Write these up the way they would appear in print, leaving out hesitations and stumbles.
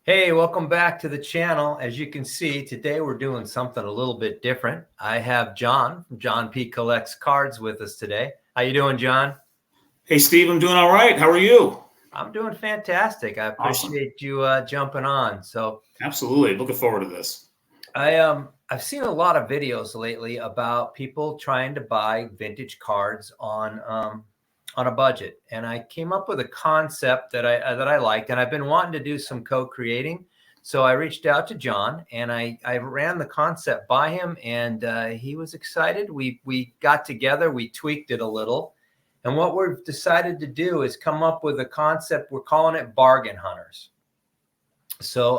Hey, welcome back to the channel. As you can see, today we're doing something a little bit different. I have John from John P. Collects Cards with us today. How you doing, John? Hey, Steve, I'm doing all right. How are you? I'm doing fantastic. I Awesome. appreciate you jumping on. Absolutely. Looking forward to this. I've seen a lot of videos lately about people trying to buy vintage cards on a budget, and I came up with a concept that I liked, and I've been wanting to do some co-creating. So I reached out to John, and I ran the concept by him, and he was excited. We got together, we tweaked it a little, and what we've decided to do is come up with a concept. We're calling it bargain hunters. So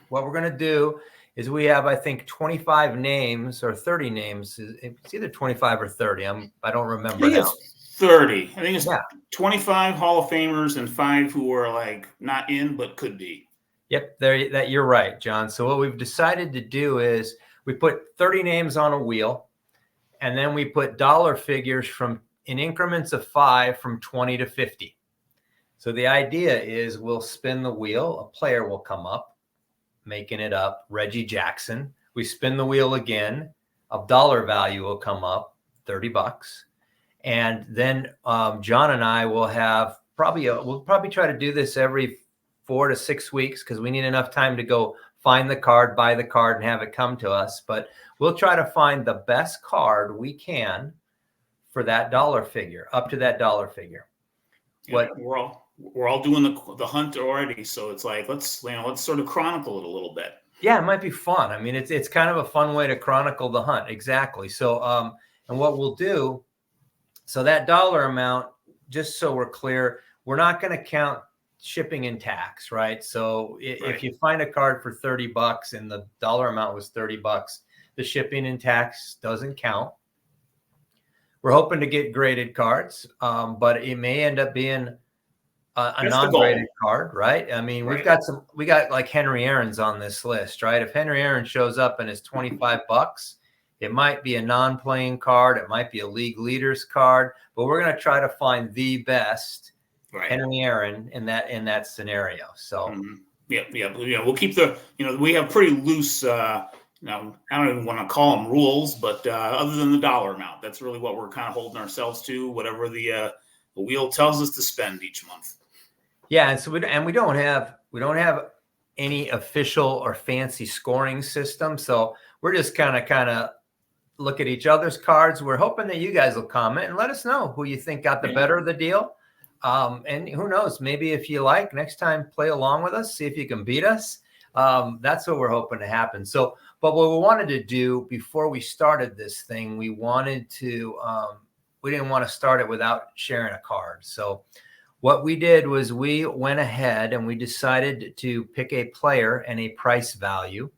what we're gonna do is we have, I think, 25 names or 30 names. It's either 25 or 30. I don't I remember think now. it's 30. I think it's Yeah. 25 Hall of Famers and 5 who are like not in but could be. Yep, that you're right, John. So what we've decided to do is we put 30 names on a wheel, and then we put dollar figures in increments of 5 from 20 to 50. So the idea is we'll spin the wheel, a player will come up, making it up, Reggie Jackson. We spin the wheel again, a dollar value will come up, $30. And then John and I will have we'll probably try to do this every 4 to 6 weeks because we need enough time to go find the card, buy the card, and have it come to us. But we'll try to find the best card we can for that dollar figure, up to that dollar figure. Yeah, we're all doing the hunt already, so it's like let's sort of chronicle it a little bit. Yeah, it might be fun. I mean, it's kind of a fun way to chronicle the hunt. Exactly. So and what we'll do, so that dollar amount, just so we're clear, we're not going to count shipping and tax, right? So if you find a card for $30 and the dollar amount was $30, the shipping and tax doesn't count. We're hoping to get graded cards, but it may end up being a non-graded card, right? I mean, we got like Henry Aaron's on this list, right? If Henry Aaron shows up and is $25, it might be a non-playing card. It might be a league leaders card, but we're going to try to find the best Henry Aaron in that scenario. So, yeah, we'll keep we have pretty loose. Now, I don't even want to call them rules, but other than the dollar amount, that's really what we're kind of holding ourselves to. Whatever the wheel tells us to spend each month. Yeah, and so we don't have any official or fancy scoring system, so we're just kind of look at each other's cards. We're hoping that you guys will comment and let us know who you think got the better of the deal. And who knows, maybe if you like, next time play along with us, see if you can beat us. That's what we're hoping to happen. So, but what we wanted to do before we started this thing, we wanted to, we didn't want to start it without sharing a card. So what we did was we went ahead and we decided to pick a player and a price value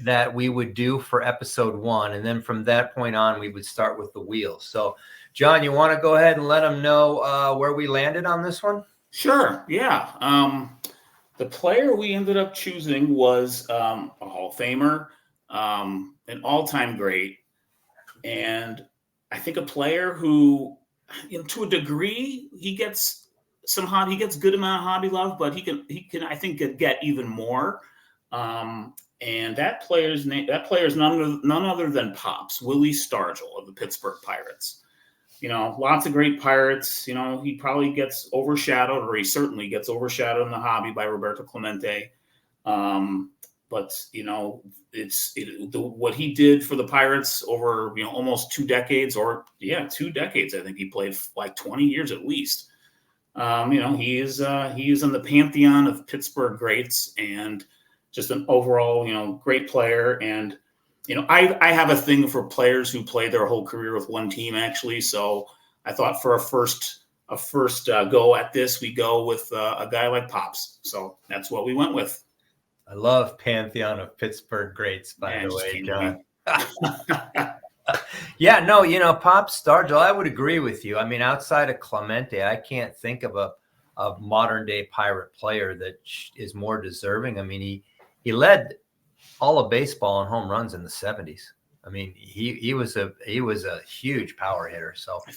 that we would do for episode 1. And then from that point on, we would start with the wheel. So John, you want to go ahead and let them know where we landed on this one? Sure. Yeah. The player we ended up choosing was a Hall of Famer, an all-time great, and I think a player who, to a degree, he gets good amount of hobby love, but he can I think get even more. And that player's none other than Pops, Willie Stargell of the Pittsburgh Pirates. Lots of great Pirates. He probably gets overshadowed, or he certainly gets overshadowed in the hobby by Roberto Clemente. But what he did for the Pirates over almost 2 decades, 2 decades. I think he played like 20 years at least. He is in the pantheon of Pittsburgh greats and just an overall great player. And I have a thing for players who play their whole career with one team, actually. So I thought for a first go at this, we go with a guy like Pops. So that's what we went with. I love pantheon of Pittsburgh greats, by the way, John. Yeah, no, Pops Stargell, I would agree with you. I mean, outside of Clemente, I can't think of a modern day Pirate player that is more deserving. I mean, he led all of baseball in home runs in the 70s. I mean, he was a huge power hitter. So I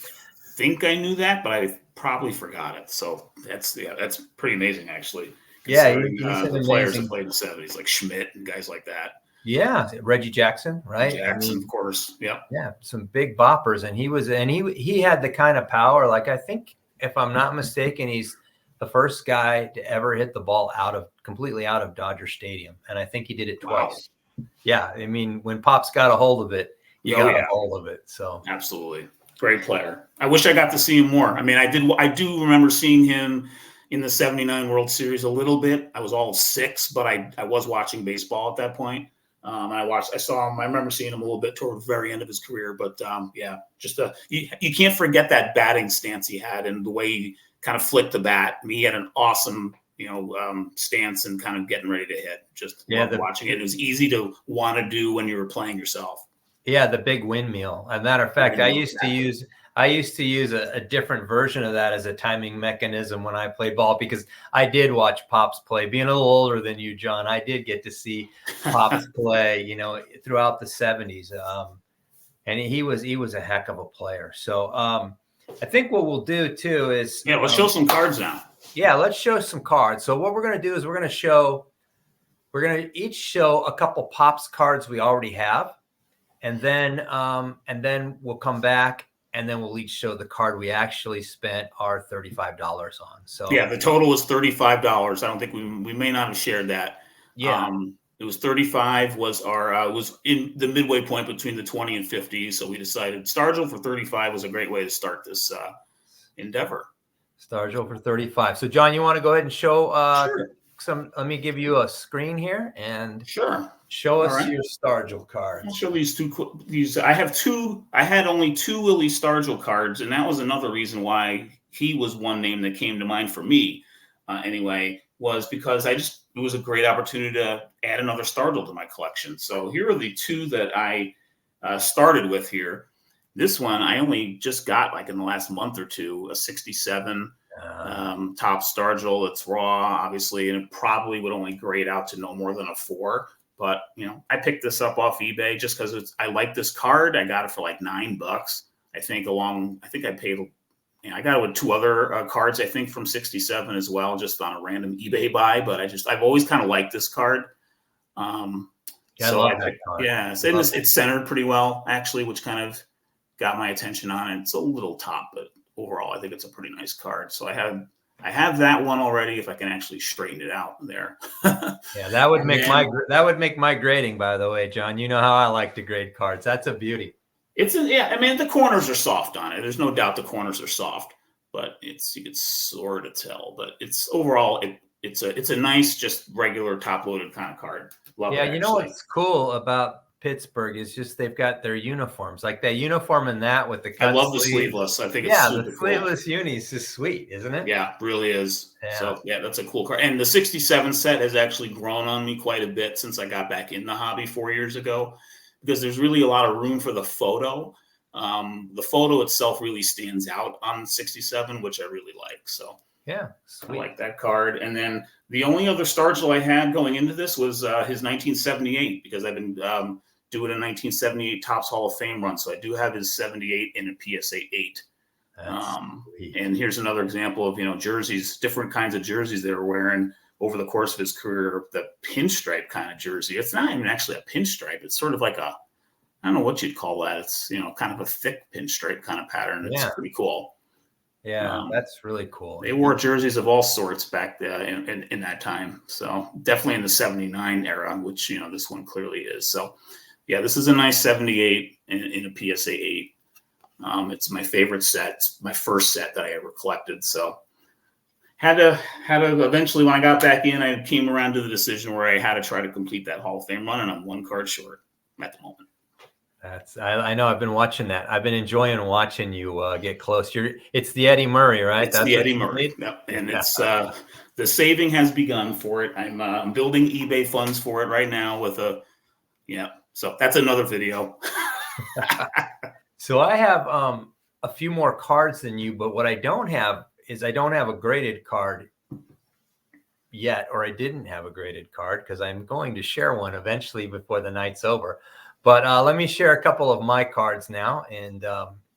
think I knew that, but I probably forgot it. So that's pretty amazing, actually. Yeah, considering he's an the players that amazing. played in the 70s, like Schmidt and guys like that. Yeah, Reggie Jackson, right? I Jackson, mean, of course. Yep. yeah, some big boppers, and he had the kind of power. Like I think, if I'm not mistaken, he's the first guy to ever hit the ball completely out of Dodger Stadium, and I think he did it Wow. twice. Yeah, I mean, when Pop's got a hold of it, he got a hold of it. So absolutely, great player. I wish I got to see him more. I mean, I do remember seeing him in the '79 World Series a little bit. I was all 6, but I was watching baseball at that point. I saw him. I remember seeing him a little bit toward the very end of his career. But yeah, just you can't forget that batting stance he had and the way he kind of flicked the bat. I mean, he had an awesome, stance and kind of getting ready to hit. Just loved watching it. It was easy to want to do when you were playing yourself. Yeah, the big windmill. As a matter of fact, I used to use a different version of that as a timing mechanism when I played ball, because I did watch Pops play. Being a little older than you, John, I did get to see Pops play, throughout the 70s. And he was a heck of a player. So I think what we'll do too is let's show some cards now. Yeah, let's show some cards. So what we're going to do is we're going to each show a couple Pops cards we already have. And then we'll come back, and then we'll each show the card we actually spent our $35 on. So yeah, the total was $35. I don't think we may not have shared that. Yeah, it was 35 was our was in the midway point between the 20 and 50. So we decided Stargell for 35 was a great way to start this endeavor. Stargell for 35. So John, you want to go ahead and show Sure. Let me give you a screen here and sure. Show us your Stargell cards. I'll show these two. I have two. I had only 2 Willie Stargell cards, and that was another reason why he was one name that came to mind for me. Anyway, was because it was a great opportunity to add another Stargell to my collection. So here are the 2 that I started with here. This one I only just got like in the last month or two, a 67 top Stargell. It's raw, obviously, and it probably would only grade out to no more than a 4. But, I picked this up off eBay just because I like this card. I got it for like $9. I think I paid, I got it with 2 other cards, I think from 67 as well, just on a random eBay buy. But I've always kind of liked this card. I love that card. Yeah, it's centered pretty well, actually, which kind of got my attention on it. It's a little top, but overall, I think it's a pretty nice card. So I have that one already. If I can actually straighten it out there. Yeah, that would make my grading, by the way, John. You know how I like to grade cards. That's a beauty. The corners are soft on it. There's no doubt the corners are soft, but you can sort of tell. But it's overall, it's a nice, just regular top loaded kind of card. Love it. You know what's cool about Pittsburgh is just they've got their uniforms, like that uniform and that with the cut. I love the sleeveless. I think it's super the sleeveless uni is just sweet, isn't it? Yeah, really is. Yeah. So that's a cool card. And the 67 set has actually grown on me quite a bit since I got back in the hobby 4 years ago, because there's really a lot of room for the photo. The photo itself really stands out on 67, which I really like. So yeah, sweet. I like that card. And then the only other Stargell I had going into this was his 1978, because I've been doing a 1978 Topps Hall of Fame run. So I do have his 78 in a PSA 8. And here's another example of, jerseys, different kinds of jerseys they were wearing over the course of his career. The pinstripe kind of jersey. It's not even actually a pinstripe. It's sort of like I don't know what you'd call that. It's, kind of a thick pinstripe kind of pattern. It's pretty cool. Yeah, that's really cool. They wore jerseys of all sorts back there in that time. So definitely in the 79 era, which, this one clearly is. So yeah, this is a nice 78 in a PSA 8. It's my favorite set. It's my first set that I ever collected. So had to eventually, when I got back in, I came around to the decision where I had to try to complete that Hall of Fame run, and I'm 1 card short at the moment. I know. I've been watching that. I've been enjoying watching you get close. It's the Eddie Murray, right? That's the Eddie Murray. Yep. And it's the saving has begun for it. I'm building eBay funds for it right now So that's another video. So I have a few more cards than you, but what I don't have is I don't have a graded card yet, or I didn't have a graded card because I'm going to share one eventually before the night's over. But let me share a couple of my cards now and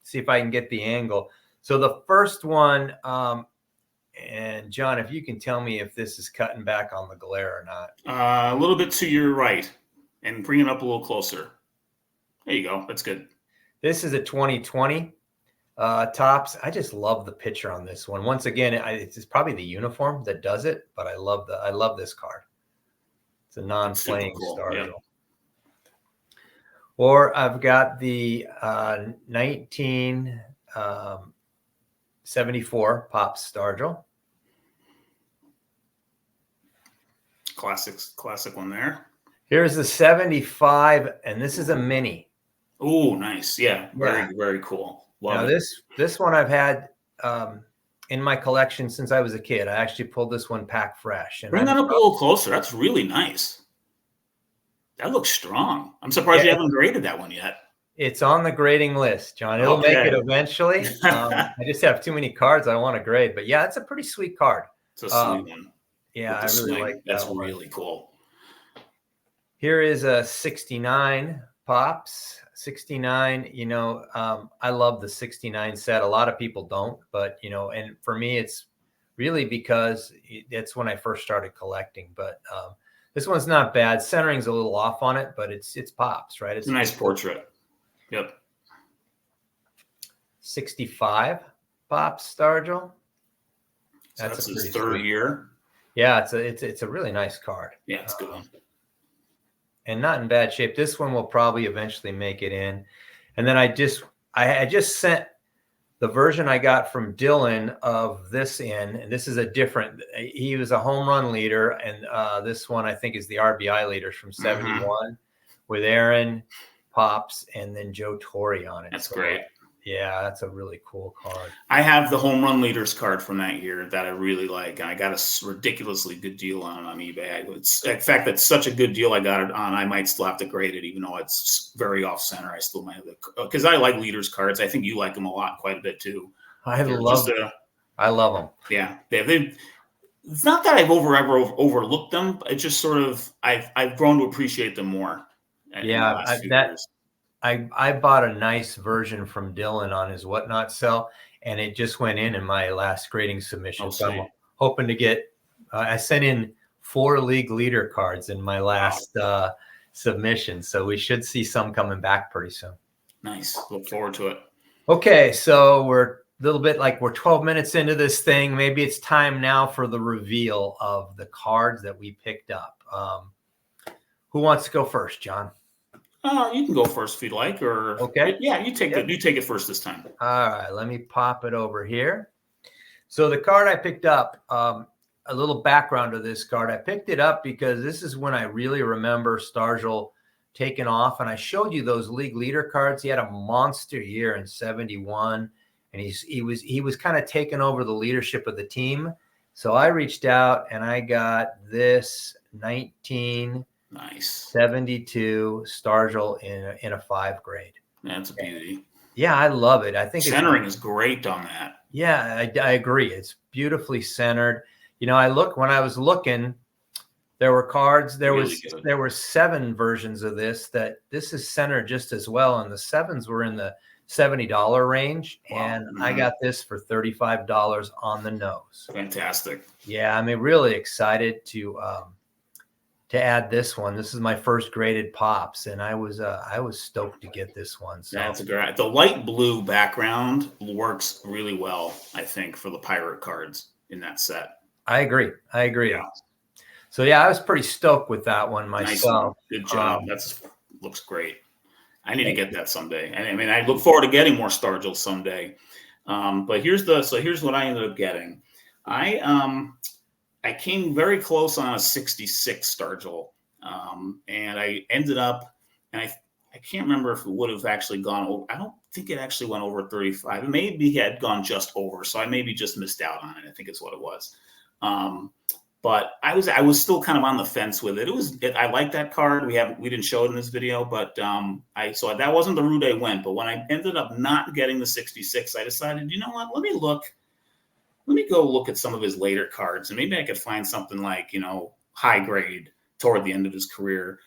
see if I can get the angle. So the first one And John, if you can tell me if this is cutting back on the glare or not. A little bit to your right, and bring it up a little closer. There you go. That's good. This is a 2020 tops. I just love the picture on this one. Once again, it's probably the uniform that does it, but I love this card. It's a non-playing cool. Stargell. Yep. Or I've got the 1974 Pops Stargell. Classic one there. Here's the 75, and this is a mini. Oh, nice. Yeah, very cool. Love now it. This one I've had in my collection since I was a kid. I actually pulled this one pack fresh. And Bring that up a little closer. That's really nice. That looks strong. I'm surprised you haven't graded that one yet. It's on the grading list, John. It'll make it eventually. I just have too many cards I want to grade. But yeah, it's a pretty sweet card. It's a sweet one. Yeah, I really like that. That's really cool. Here is a 69 Pops. 69, you know, I love the 69 set. A lot of people don't, but, you know, and for me, it's really because it's when I first started collecting. But this one's not bad. Centering's a little off on it, but it's Pops, right? It's a nice portrait. Yep. 65 Pops Stargell. That's his third year. Yeah, it's a really nice card. Yeah, it's a good one. And not in bad shape. This one will probably eventually make it in. And then I just sent the version I got from Dylan of this in, and this is a different, he was a home run leader. And this one I think is the RBI leaders from 71 with Aaron, Pops, and then Joe Torre on it. That's great. Yeah, that's a really cool card. I have the home run leaders card from that year that I really like. And I got a ridiculously good deal on eBay. In fact, that's such a good deal I got it on. I might still have to grade it, even though it's very off center. I still might have because I like leaders cards. I think you like them quite a bit too. I love them. Yeah, it's not that I've ever overlooked them. It's just sort of I've grown to appreciate them more. Yeah, I bought a nice version from Dylan on his Whatnot sell, and it just went in my last grading submission. So I'm hoping to get. I sent in 4 league leader cards in my last submission, so we should see some coming back pretty soon. Nice. Look forward to it. Okay, so we're a little bit like we're 12 minutes into this thing. Maybe it's time now for the reveal of the cards that we picked up. Who wants to go first, John? You can go first if you'd like, or okay. Yeah, you take it first this time. All right, let me pop it over here. So the card I picked up, a little background to this card. I picked it up because this is when I really remember Stargell taking off, and I showed you those league leader cards. He had a monster year in 71, and he was kind of taking over the leadership of the team. So I reached out and I got this 1972 Stargell in a 5 grade. That's a beauty. Yeah, I love it. I think centering is great on that. Yeah, I agree. It's beautifully centered. You know, when I was looking, there were cards. There were 7 versions of this. This is centered just as well, and the 7s were in the $70 range, and I got this for $35 on the nose. Fantastic. Yeah, I'm really excited to add this one. This is my first graded Pops, and I was stoked to get this one. So that's great. The light blue background works really well, I think, for the pirate cards in that set. I agree. Yeah. So yeah, I was pretty stoked with that one myself. Nice. Good job. Looks great. I need to get that someday. I mean, I look forward to getting more Stargell someday. But here's what I ended up getting. I came very close on a 66 Stargell, and I ended up, and I can't remember if it would have actually gone over. I don't think it actually went over 35. Maybe it had gone just over, so I maybe just missed out on it. I think it's what it was. But I was still kind of on the fence with it. I like that card. We didn't show it in this video, but so that wasn't the route I went. But when I ended up not getting the 66, I decided, you know what? Let me go look at some of his later cards, and maybe I could find something like, high grade toward the end of his career.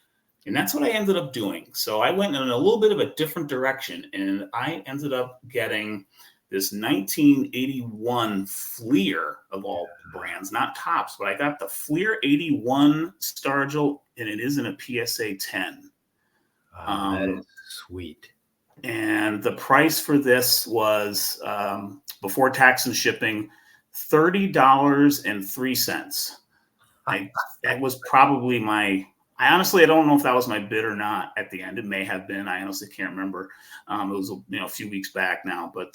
And that's what I ended up doing. So I went in a little bit of a different direction, and I ended up getting this 1981 Fleer of all brands, not Tops, but I got the Fleer 81 Stargell, and it is in a PSA 10. That is sweet. And the price for this was, before tax and shipping, $30.03. That was probably I honestly, I don't know if that was my bid or not at the end. It may have been. I honestly can't remember. It was, a few weeks back now, but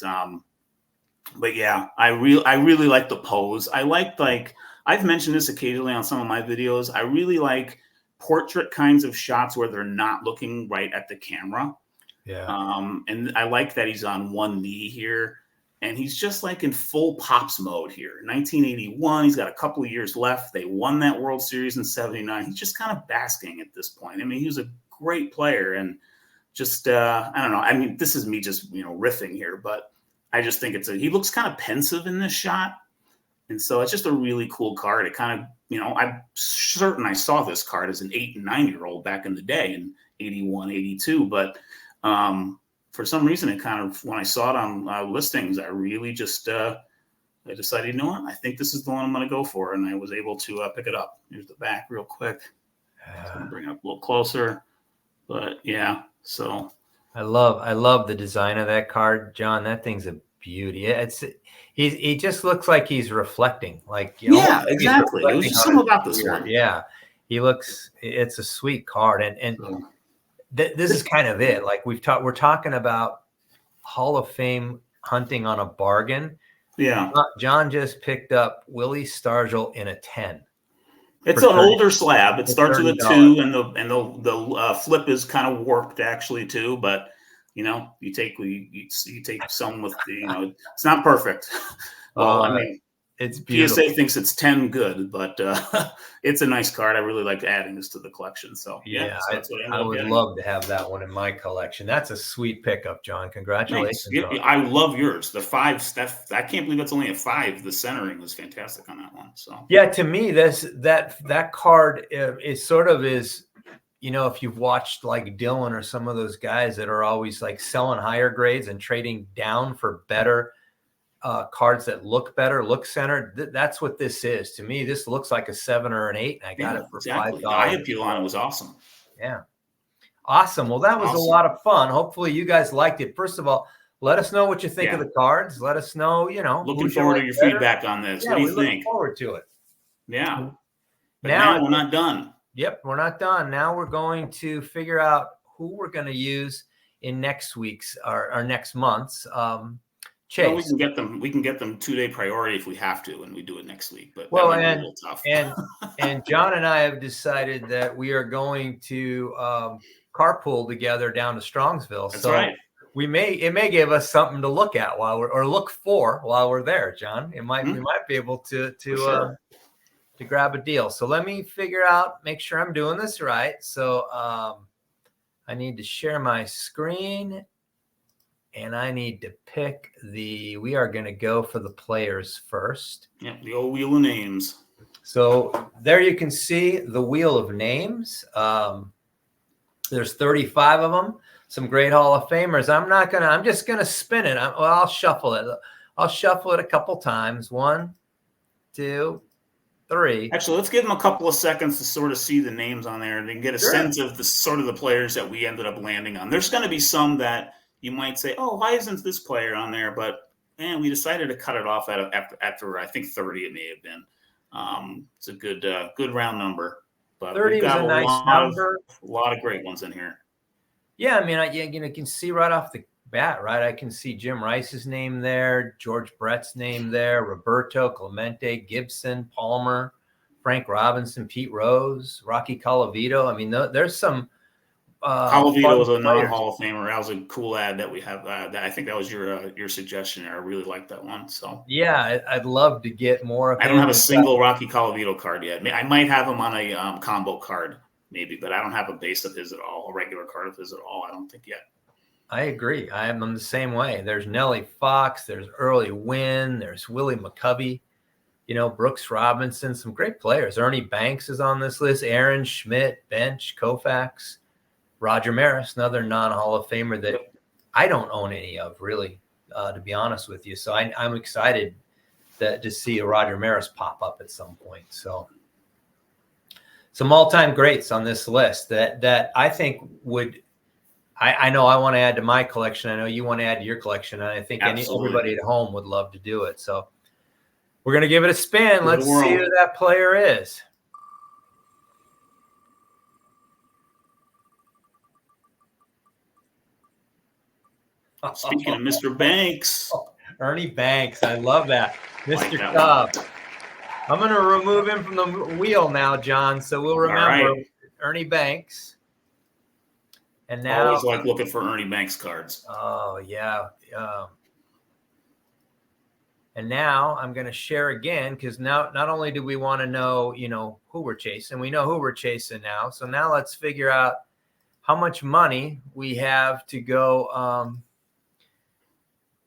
yeah, I really like the pose. I've mentioned this occasionally on some of my videos. I really like portrait kinds of shots where they're not looking right at the camera. Yeah. And I like that he's on one knee here. And he's just like in full Pops mode here. 1981, he's got a couple of years left. They won that World Series in 79. He's just kind of basking at this point. I mean, he was a great player, and just, I don't know. I mean, this is me just, riffing here, but I just think he looks kind of pensive in this shot. And so it's just a really cool card. It kind of, I'm certain I saw this card as an 8 and 9-year-old back in the day in 81, 82, but, for some reason, it kind of, when I saw it on listings, I really just, I decided, what? I think this is the one I'm going to go for. And I was able to pick it up. Here's the back real quick. I'm going to bring it up a little closer. But yeah, so. I love the design of that card, John. That thing's a beauty. He just looks like he's reflecting. Yeah, exactly. It was just something about this one. Yeah. It's a sweet card. And this is kind of it. Like we're talking about Hall of Fame hunting on a bargain. Yeah. John just picked up Willie Stargell in a 10. It's an older slab. It starts with a 2, and the flip is kind of warped actually too. But you take some with the it's not perfect. Well, I mean, it's beautiful. PSA thinks it's 10 good, but it's a nice card. I really like adding this to the collection. So yeah, so that's what I would love to have that one in my collection. That's a sweet pickup, John. Congratulations. I love yours. The 5 stuff. I can't believe that's only a 5. The centering was fantastic on that one. So yeah, to me, that card is sort of if you've watched like Dylan or some of those guys that are always like selling higher grades and trading down for better cards that look better, look centered. That's what this is to me. This looks like a 7 or an 8, and I got it for $5. The eye appeal on it was awesome. Yeah, awesome. Well, that was a lot of fun. Hopefully, you guys liked it. First of all, let us know what you think of the cards. Let us know. Looking forward to your feedback on this. What do you think? Look forward to it. Yeah. But now we're not done. Yep, we're not done. Now we're going to figure out who we're going to use in next week's or next month's. Chase. Well, we can get them 2-day priority if we have to, and we do it next week. But well, that might be a little tough. and John and I have decided that we are going to carpool together down to Strongsville. That's so right. It may give us something to look at look for while we're there, John. We might be able to grab a deal. So let me make sure I'm doing this right. So I need to share my screen. And I need to pick we are going to go for the players first. Yeah, the old wheel of names. So there you can see the wheel of names. There's 35 of them. Some great Hall of Famers. I'm just going to spin it. I'll shuffle it. I'll shuffle it a couple times. 1, 2, 3. Actually, let's give them a couple of seconds to sort of see the names on there and then get a sense of the players that we ended up landing on. There's going to be some that you might say, oh, why isn't this player on there? But we decided to cut it off after I think 30 it may have been. It's a good round number. But 30 we've got is a nice number. A lot of great ones in here. Yeah, I mean, you can see right off the bat, right? I can see Jim Rice's name there, George Brett's name there, Roberto, Clemente, Gibson, Palmer, Frank Robinson, Pete Rose, Rocky Colavito. I mean, there's some. Colavito was a non-Hall of Famer. That was a cool ad that we have. I think that was your suggestion. I really liked that one. So yeah, I'd love to get more. I don't have a single Rocky Colavito card yet. I might have him on a combo card, maybe, but I don't have a base of his at all, a regular card of his at all. I don't think yet. I agree. I'm the same way. There's Nellie Fox. There's Early Wynn. There's Willie McCovey. Brooks Robinson. Some great players. Ernie Banks is on this list. Aaron Schmidt, Bench, Koufax. Roger Maris, another non-Hall of Famer that I don't own any of, really. to be honest with you. So I'm excited to see a Roger Maris pop up at some point. So some all-time greats on this list that I think would. I know I want to add to my collection. I know you want to add to your collection, and I think everybody at home would love to do it. So we're going to give it a spin. Let's see who that player is. Speaking of Mr. Banks. Ernie Banks. I love that. Mr. Cub. I'm going to remove him from the wheel now, John. So we'll remember Ernie Banks. And now, always like looking for Ernie Banks cards. Oh, yeah. And now I'm going to share again because now not only do we want to know, who we're chasing, we know who we're chasing now. So now let's figure out how much money we have to go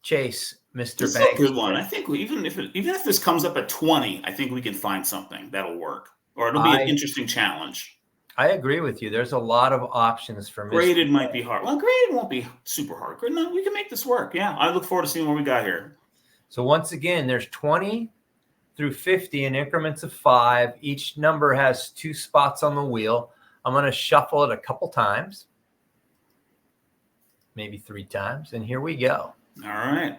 chase Mr. Banks. That's a good one. I think even if this comes up at 20, I think we can find something that'll work, or it'll be an interesting challenge. I agree with you. There's a lot of options for me. Graded might be hard. Well, graded won't be super hard. No, we can make this work. Yeah, I look forward to seeing what we got here. So once again, there's 20 through 50 in increments of 5. Each number has 2 spots on the wheel. I'm going to shuffle it a couple times, maybe 3 times, and here we go. All right.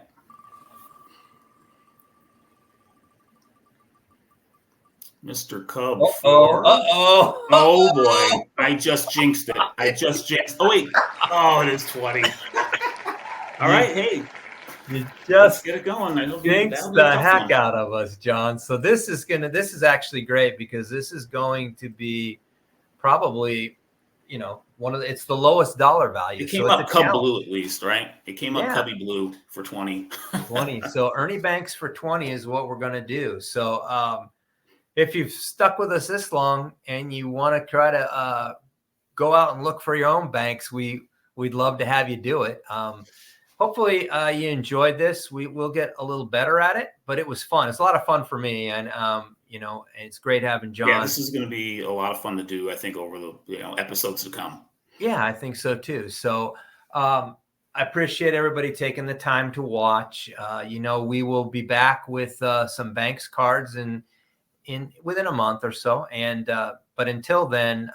Mr. Cub. Oh boy. I just jinxed it. Oh, wait. Oh, it is 20. All right. Hey. You just get it going. I jinxed the heck out of us, John. So this is actually great because this is going to be probably, it's the lowest dollar value. It came up Cub Blue at least, right? It came up Cubby Blue for 20. 20. So Ernie Banks for 20 is what we're going to do. So, if you've stuck with us this long and you want to try to go out and look for your own banks, we'd love to have you do it. Hopefully you enjoyed this. We'll get a little better at it, but it was fun. It's a lot of fun for me, and it's great having John. Yeah, this is going to be a lot of fun to do, I think, over the episodes to come. Yeah, I think so too. So I appreciate everybody taking the time to watch. We will be back with some Banks cards within a month or so. And but until then,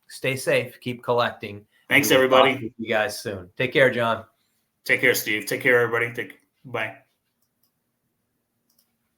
stay safe, keep collecting. Thanks, everybody. See you guys soon. Take care, John. Take care, Steve. Take care, everybody. Bye.